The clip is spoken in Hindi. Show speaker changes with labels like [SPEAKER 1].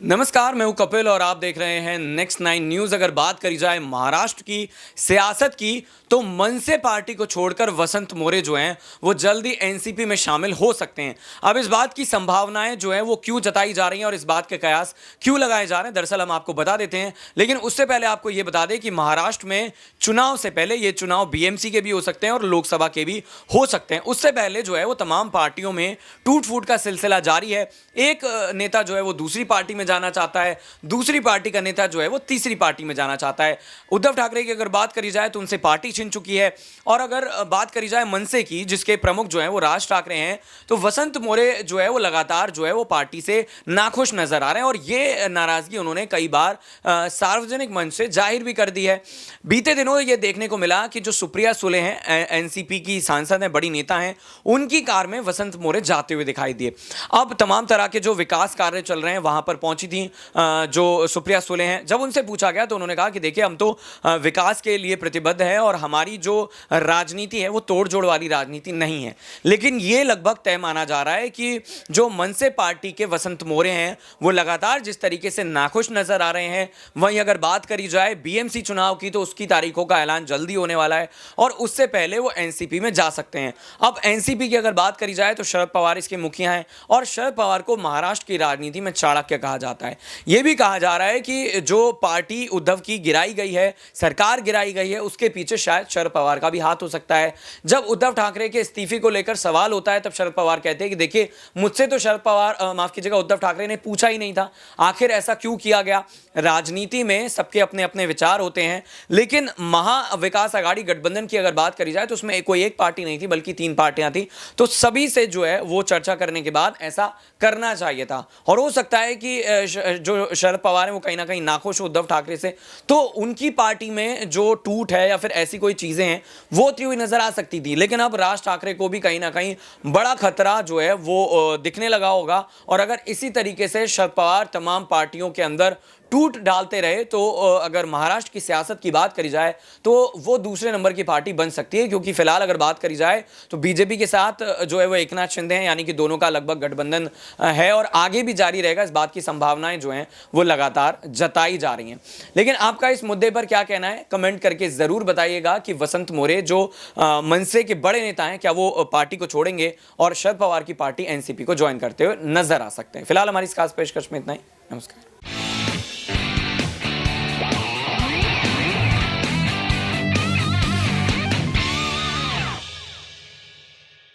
[SPEAKER 1] नमस्कार, मैं हूं कपिल और आप देख रहे हैं नेक्स्ट 9 न्यूज। अगर बात करी जाए महाराष्ट्र की सियासत की, तो मनसे पार्टी को छोड़कर वसंत मोरे जो हैं वो जल्दी एनसीपी में शामिल हो सकते हैं। अब इस बात की संभावनाएं जो हैं वो क्यों जताई जा रही हैं और इस बात के कयास क्यों लगाए जा रहे हैं, दरअसल हम आपको बता देते हैं। लेकिन उससे पहले आपको ये बता दें कि महाराष्ट्र में चुनाव से पहले, ये चुनाव बीएमसी के भी हो सकते हैं और लोकसभा के भी हो सकते हैं, उससे पहले जो है वो तमाम पार्टियों में टूट फूट का सिलसिला जारी है। एक नेता जो है वो दूसरी पार्टी में जाना चाहता है, दूसरी पार्टी का नेता जो है वो तीसरी पार्टी में जाना चाहता है। उद्धव ठाकरे की अगर बात करी जाए तो उनसे पार्टी छिन चुकी है। और अगर बात करी जाए मनसे की, जिसके प्रमुख जो है वो राज ठाकरे हैं, तो वसंत मोरे जो है वो लगातार जो है वो पार्टी से नाखुश नजर आ रहे हैं और ये नाराजगी उन्होंने कई बार सार्वजनिक मंच से जाहिर भी कर दी है। बीते दिनों ये देखने को मिला कि जो सुप्रिया सुले हैं, एनसीपी की सांसद हैं, बड़ी नेता हैं, उनकी कार में वसंत मोरे जाते हुए दिखाई दिए। अब तमाम तरह के जो विकास कार्य चल रहे हैं वहां पर पहुंची थी जो सुप्रिया सुले हैं। जब उनसे पूछा गया तो उन्होंने कहा कि देखिए, हम तो विकास के लिए प्रतिबद्ध है और हमारी जो राजनीति है वो तोड़जोड़ वाली राजनीति नहीं है। लेकिन ये लगभग तय माना जा रहा है कि जो मनसे पार्टी के वसंत मोरे हैं वो लगातार जिस तरीके से नाखुश नजर आ रहे हैं, वहीं अगर बात करी जाए बीएमसी चुनाव की, तो उसकी तारीखों का ऐलान जल्दी होने वाला है और उससे पहले वो एनसीपी में जा सकते हैं। अब एनसीपी की अगर बात करी जाए तो शरद पवार इसके मुखिया हैं और शरद पवार को महाराष्ट्र की राजनीति में चाणक्य कहा जाता है। यह भी कहा जा रहा है कि जो पार्टी उद्धव की गिराई गई है, सरकार गिराई गई है, उसके पीछे शायद शरद पवार का भी हाथ हो सकता है। जब उद्धव ठाकरे के इस्तीफे को लेकर सवाल होता है तब शरद पवार कहते हैं कि देखिए, मुझसे तो शरद पवार माफ कीजिएगा उद्धव ठाकरे ने पूछा ही नहीं था, आखिर ऐसा क्यों किया गया। राजनीति में सबके अपने अपने विचार होते हैं, लेकिन महा विकास आघाड़ी गठबंधन की अगर बात करी जाए तो उसमें कोई एक पार्टी नहीं थी बल्कि 3 पार्टियां थी। तो सभी से जो है वो चर्चा करने के बाद ऐसा करना चाहिए था और हो सकता है कि जो शरद पवार है वो कहीं ना कहीं नाखुश हो उद्धव ठाकरे से, तो उनकी पार्टी में जो टूट है या फिर ऐसी कोई चीजें हैं वो होती हुई नजर आ सकती थी। लेकिन अब राज ठाकरे को भी कहीं ना कहीं बड़ा खतरा जो है वो दिखने लगा होगा और अगर इसी तरीके से शरद पवार तमाम पार्टियों के अंदर टूट डालते रहे तो अगर महाराष्ट्र की सियासत की बात करी जाए तो वो दूसरे नंबर की पार्टी बन सकती है। क्योंकि फिलहाल अगर बात करी जाए तो बीजेपी के साथ जो है वो एकनाथ शिंदे हैं, यानी कि दोनों का लगभग गठबंधन है और आगे भी जारी रहेगा। इस बात की संभावनाएं जो हैं वो लगातार जताई जा रही हैं। लेकिन आपका इस मुद्दे पर क्या कहना है, कमेंट करके जरूर बताइएगा कि वसंत मोरे जो मनसे के बड़े नेता हैं, क्या वो पार्टी को छोड़ेंगे और शरद पवार की पार्टी एनसीपी को ज्वाइन करते हुए नजर आ सकते हैं। फिलहाल हमारी इस खास पेशकश में इतना ही। नमस्कार।